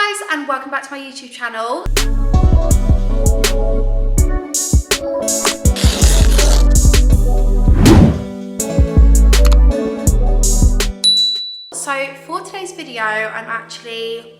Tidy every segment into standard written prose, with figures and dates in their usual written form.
Hi guys, and welcome back to my YouTube channel. So for today's video, I'm actually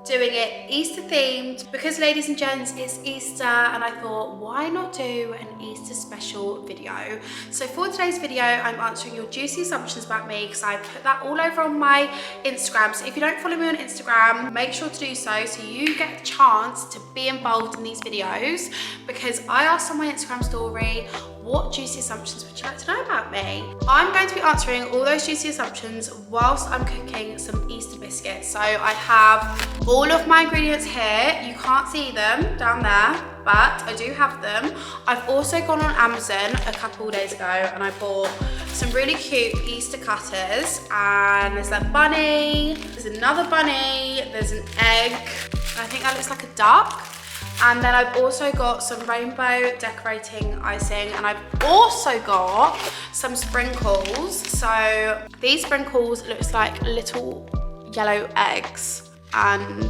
doing it Easter themed because, ladies and gents, it's Easter and I thought, why not do an Easter special video? So for today's video, I'm answering your juicy assumptions about me because I put that all over on my Instagram. So if you don't follow me on Instagram, make sure to do so you get the chance to be involved in these videos, because I asked on my Instagram story, what juicy assumptions would you like to know about me? I'm going to be answering all those juicy assumptions whilst I'm cooking some Easter biscuits. So I have all of my ingredients here. You can't see them down there, but I do have them. I've also gone on Amazon a couple of days ago and I bought some really cute Easter cutters, and there's a bunny, there's another bunny, there's an egg, I think that looks like a duck. And then I've also got some rainbow decorating icing, and I've also got some sprinkles. So these sprinkles looks like little yellow eggs and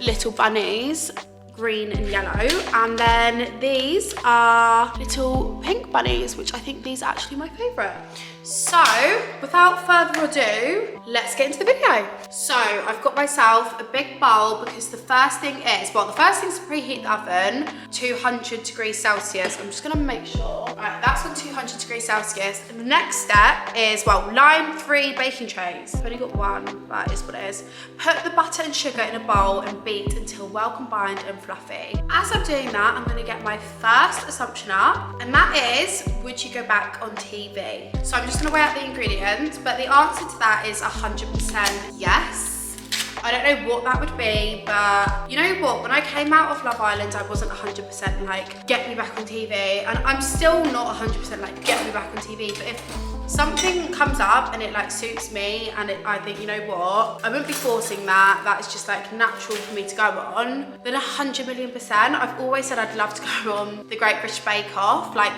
little bunnies, green and yellow. And then these are little pink bunnies, which I think these are actually my favorite. So without further ado, let's get into the video. So I've got myself a big bowl because the first thing is, well, the first thing is to preheat the oven, 200 degrees Celsius. I'm just gonna make sure. All right, that's on 200 degrees Celsius. And the next step is, well, line 3 baking trays. I've only got one, but it's what it is. Put the butter and sugar in a bowl and beat until well combined and fluffy. As I'm doing that, I'm gonna get my first assumption up, and that is, would you go back on TV? So I'm just gonna weigh out the ingredients, but the answer to that is 100% yes. I don't know what that would be, but you know what? When I came out of Love Island, I wasn't 100% like, get me back on TV. And I'm still not 100% like, get me back on TV. But if something comes up and it like suits me and I think, you know what, I wouldn't be forcing that. That is just like natural for me to go on. Then 100,000,000%. I've always said I'd love to go on the Great British Bake Off. Like,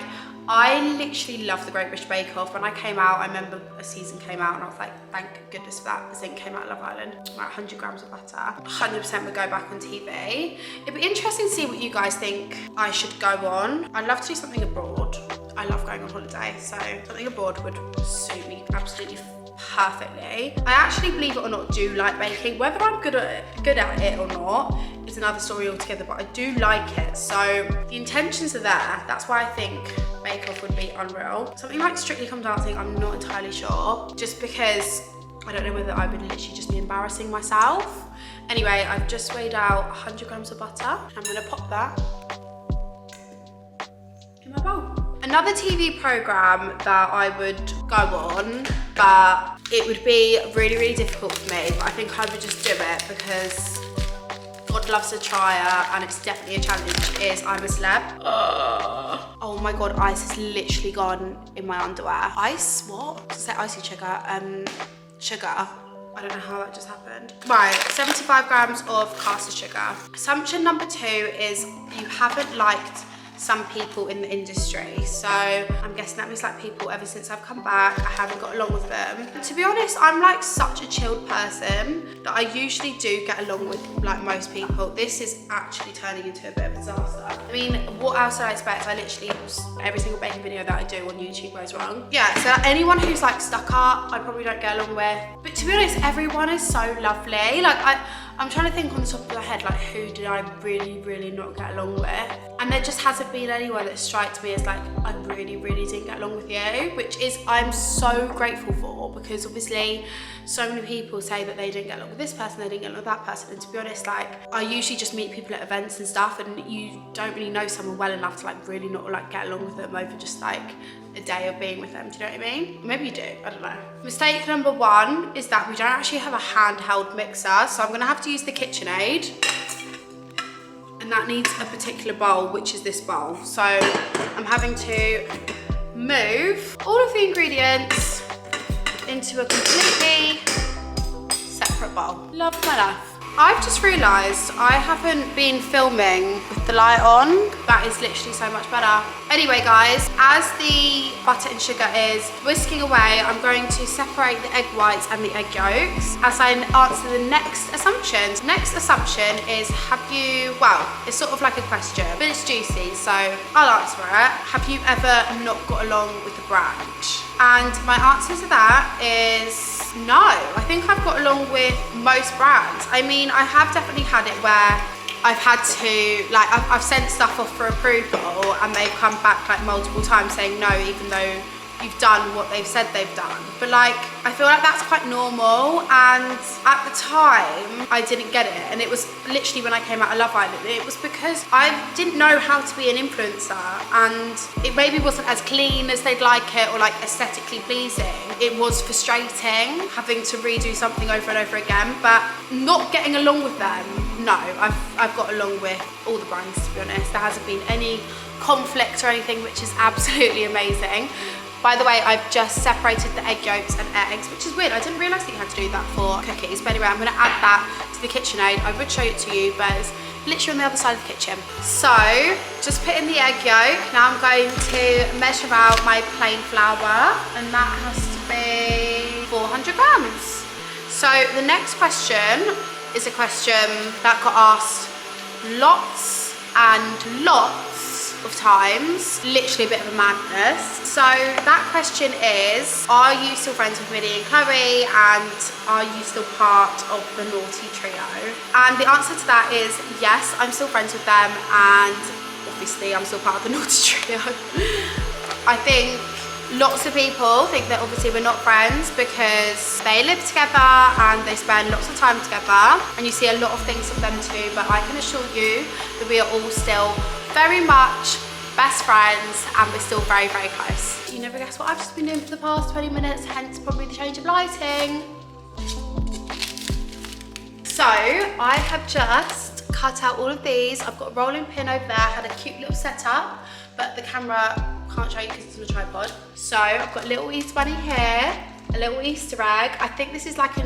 I literally love the Great British Bake Off. When I came out, I remember a season came out and I was like, thank goodness for that, because it came out of Love Island. Like 100 grams of butter. 100% would go back on TV. It'd be interesting to see what you guys think I should go on. I'd love to do something abroad. I love going on holiday, so something abroad would suit me absolutely perfectly. I actually, believe it or not, do like baking. Whether I'm good at it or not is another story altogether, but I do like it. So the intentions are there. That's why I think Bake Off would be unreal. Something like Strictly Come Dancing, I'm not entirely sure, just because I don't know whether I would literally just be embarrassing myself. Anyway, I've just weighed out 100 grams of butter. I'm gonna pop that in my bowl. Another TV program that I would go on, but it would be really, really difficult for me, but I think I would just do it because God loves a trier and it's definitely a challenge, is I'm a Celeb. Oh my God, ice has literally gone in my underwear. Ice, what? Did I say icy sugar? Sugar. I don't know how that just happened. Right, 75 grams of caster sugar. Assumption number 2 is you haven't liked some people in the industry. So I'm guessing that means like people ever since I've come back, I haven't got along with them. To be honest, I'm like such a chilled person that I usually do get along with like most people. This is actually turning into a bit of a disaster. I mean, what else did I expect? I literally, every single baking video that I do on YouTube goes wrong. Yeah, so anyone who's like stuck up, I probably don't get along with. But to be honest, everyone is so lovely. Like I'm trying to think on the top of my head, like who did I really, really not get along with? And there just hasn't been anyone that strikes me as like, I really, really didn't get along with you, which is, I'm so grateful for, because obviously so many people say that they didn't get along with this person, they didn't get along with that person. And to be honest, like I usually just meet people at events and stuff, and you don't really know someone well enough to like really not like get along with them over just like a day of being with them. Do you know what I mean? Maybe you do, I don't know. Mistake number 1 is that we don't actually have a handheld mixer, so I'm gonna have to use the KitchenAid. And that needs a particular bowl, which is this bowl. So I'm having to move all of the ingredients into a completely separate bowl. Love my life. I've just realised I haven't been filming with the light on. That is literally so much better. Anyway guys, as the butter and sugar is whisking away, I'm going to separate the egg whites and the egg yolks as I answer the next assumptions. Next assumption is, well, it's sort of like a question, but it's juicy, so I'll answer it. Have you ever not got along with the brand? And my answer to that is no. I think I've got along with most brands. I mean, I have definitely had it where I've had to, like, I've sent stuff off for approval and they've come back like multiple times saying no, even though you've done what they've said they've done. But like, I feel like that's quite normal, and at the time I didn't get it, and it was literally when I came out of Love Island. It was because I didn't know how to be an influencer, and it maybe wasn't as clean as they'd like it or like aesthetically pleasing. It was frustrating having to redo something over and over again, but not getting along with them, no. I've got along with all the brands, to be honest. There hasn't been any conflict or anything, which is absolutely amazing. By the way, I've just separated the egg yolks and eggs, which is weird. I didn't realise that you had to do that for cookies. But anyway, I'm gonna add that to the KitchenAid. I would show it to you, but it's literally on the other side of the kitchen. So, just put in the egg yolk. Now I'm going to measure out my plain flour, and that has to be 400 grams. So the next question is a question that got asked lots and lots of times, literally a bit of a madness. So that question is, are you still friends with Millie and Chloe, and are you still part of the naughty trio? And the answer to that is yes, I'm still friends with them, and obviously I'm still part of the naughty trio. I think lots of people think that obviously we're not friends because they live together and they spend lots of time together, and you see a lot of things of them too, but I can assure you that we are all still very much best friends, and we're still very, very close. You never guess what I've just been doing for the past 20 minutes, hence probably the change of lighting. So I have just cut out all of these. I've got a rolling pin over there, had a cute little setup, but the camera can't show you because it's on a tripod. So I've got a little Easter bunny here, a little Easter egg. I think this is like a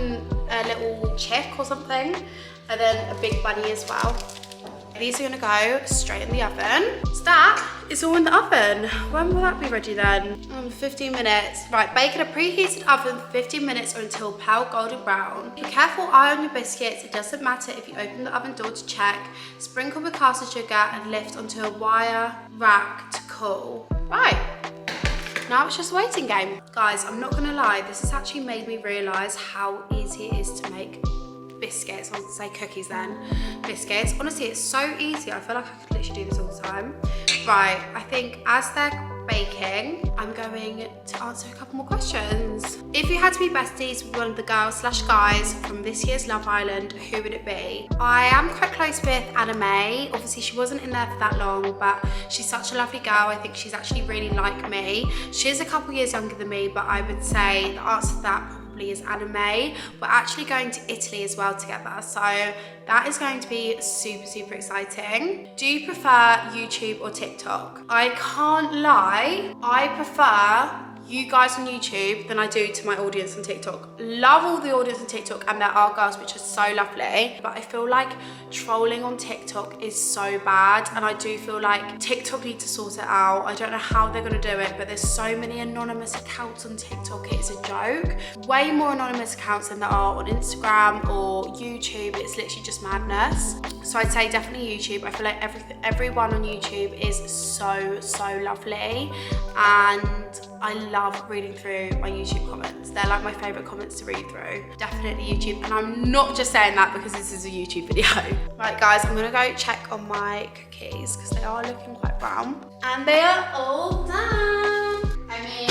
little chick or something, and then a big bunny as well. These are gonna go straight in the oven. So that is all in the oven. When will that be ready then? 15 minutes. Right, bake in a preheated oven for 15 minutes or until pale golden brown. Be careful eye on your biscuits. It doesn't matter if you open the oven door to check. Sprinkle with caster sugar and lift onto a wire rack to cool. Right, now it's just a waiting game. Guys, I'm not gonna lie, this has actually made me realise how easy it is to make biscuits. I was gonna say cookies then. Biscuits. Honestly, it's so easy. I feel like I could literally do this all the time. Right, I think as they're baking, I'm going to answer a couple more questions. If you had to be besties with one of the girls / guys from this year's Love Island, who would it be? I am quite close with Anna May. Obviously, she wasn't in there for that long, but she's such a lovely girl. I think she's actually really like me. She is a couple years younger than me, but I would say the answer to that is Anna May. We're actually going to Italy as well together, so that is going to be super, super exciting. Do you prefer YouTube or TikTok? I can't lie, I prefer you guys on YouTube than I do to my audience on TikTok. Love all the audience on TikTok, and there are girls which are so lovely, but I feel like trolling on TikTok is so bad, and I do feel like TikTok need to sort it out. I don't know how they're gonna do it, but there's so many anonymous accounts on TikTok, it's a joke. Way more anonymous accounts than there are on Instagram or YouTube. It's literally just madness. So I'd say definitely YouTube. I feel like everyone on YouTube is so, so lovely, and I love reading through my YouTube comments. They're like my favourite comments to read through. Definitely YouTube, and I'm not just saying that because this is a YouTube video. Right guys, I'm gonna go check on my cookies because they are looking quite brown. And they are all done. I mean,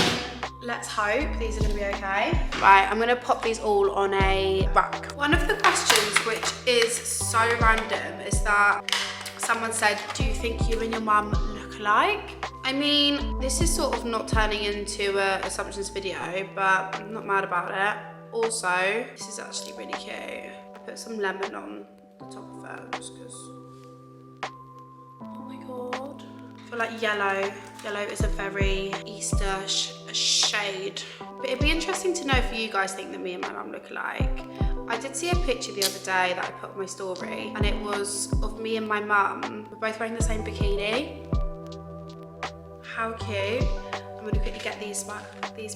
let's hope these are gonna be okay. Right, I'm gonna pop these all on a rack. One of the questions which is so random is that someone said, do you think you and your mum look alike? I mean, this is sort of not turning into a assumptions video, but I'm not mad about it. Also, this is actually really cute. I put some lemon on the top of it just because, oh my God. I feel like yellow is a very Easter shade. But it'd be interesting to know if you guys think that me and my mum look alike. I did see a picture the other day that I put on my story, and it was of me and my mum. We're both wearing the same bikini. How cute. I'm gonna quickly get these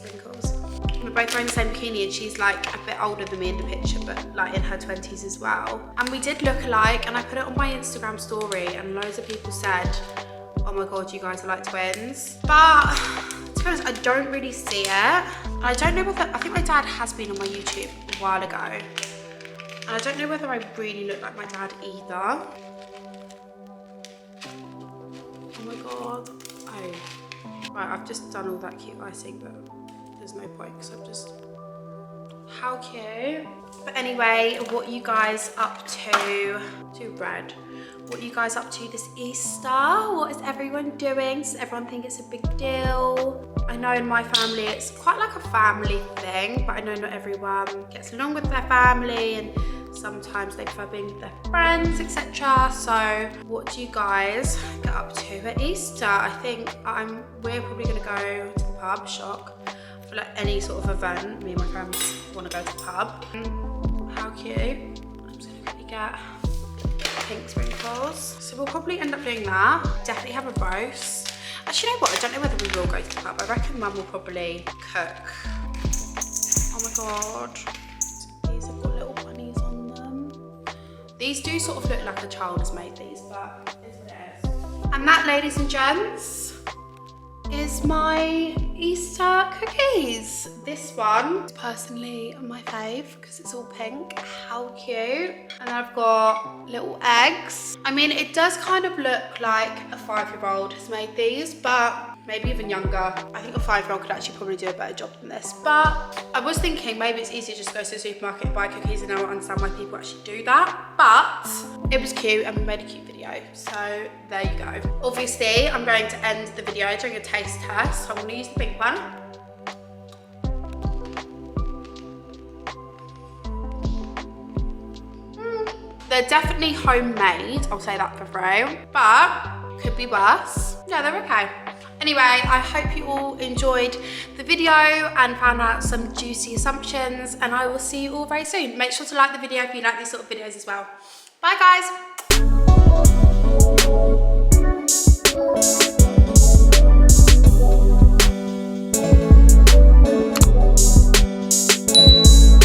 wrinkles. We're both wearing the same bikini, and she's like a bit older than me in the picture, but like in her 20s as well. And we did look alike, and I put it on my Instagram story, and loads of people said, oh my God, you guys are like twins. But to be honest, I don't really see it. I don't know whether, I think my dad has been on my YouTube a while ago. And I don't know whether I really look like my dad either. Oh my God. Oh. Right, I've just done all that cute icing, but there's no point because I've just... How cute. But anyway, what are you guys up to? Too red. What are you guys up to this Easter? What is everyone doing? Does everyone think it's a big deal? I know in my family it's quite like a family thing, but I know not everyone gets along with their family, and sometimes they prefer being with their friends, etc. So what do you guys get up to at Easter? I think we're probably gonna go to the pub, shock, for like any sort of event. Me and my friends wanna go to the pub. How cute. I'm just gonna quickly get pink sprinkles. So we'll probably end up doing that. Definitely have a roast. Actually, you know what? I don't know whether we will go to the pub. I reckon Mum will probably cook. Oh my God. These have got little bunnies on them. These do sort of look like a child has made these, but it's what it is. And that, ladies and gents, is my Easter cookies. This one is personally my fave because it's all pink. How cute. And I've got little eggs. I mean, it does kind of look like a 5-year-old has made these, but maybe even younger. I think a 5-year-old could actually probably do a better job than this. But I was thinking maybe it's easier just to go to the supermarket and buy cookies, and now I understand why people actually do that. But it was cute and we made a cute video. So there you go. Obviously, I'm going to end the video doing a taste test. So I'm gonna use the pink one. They're definitely homemade, I'll say that for free, but could be worse. Yeah, they're okay. Anyway, I hope you all enjoyed the video and found out some juicy assumptions, and I will see you all very soon. Make sure to like the video if you like these sort of videos as well. Bye guys.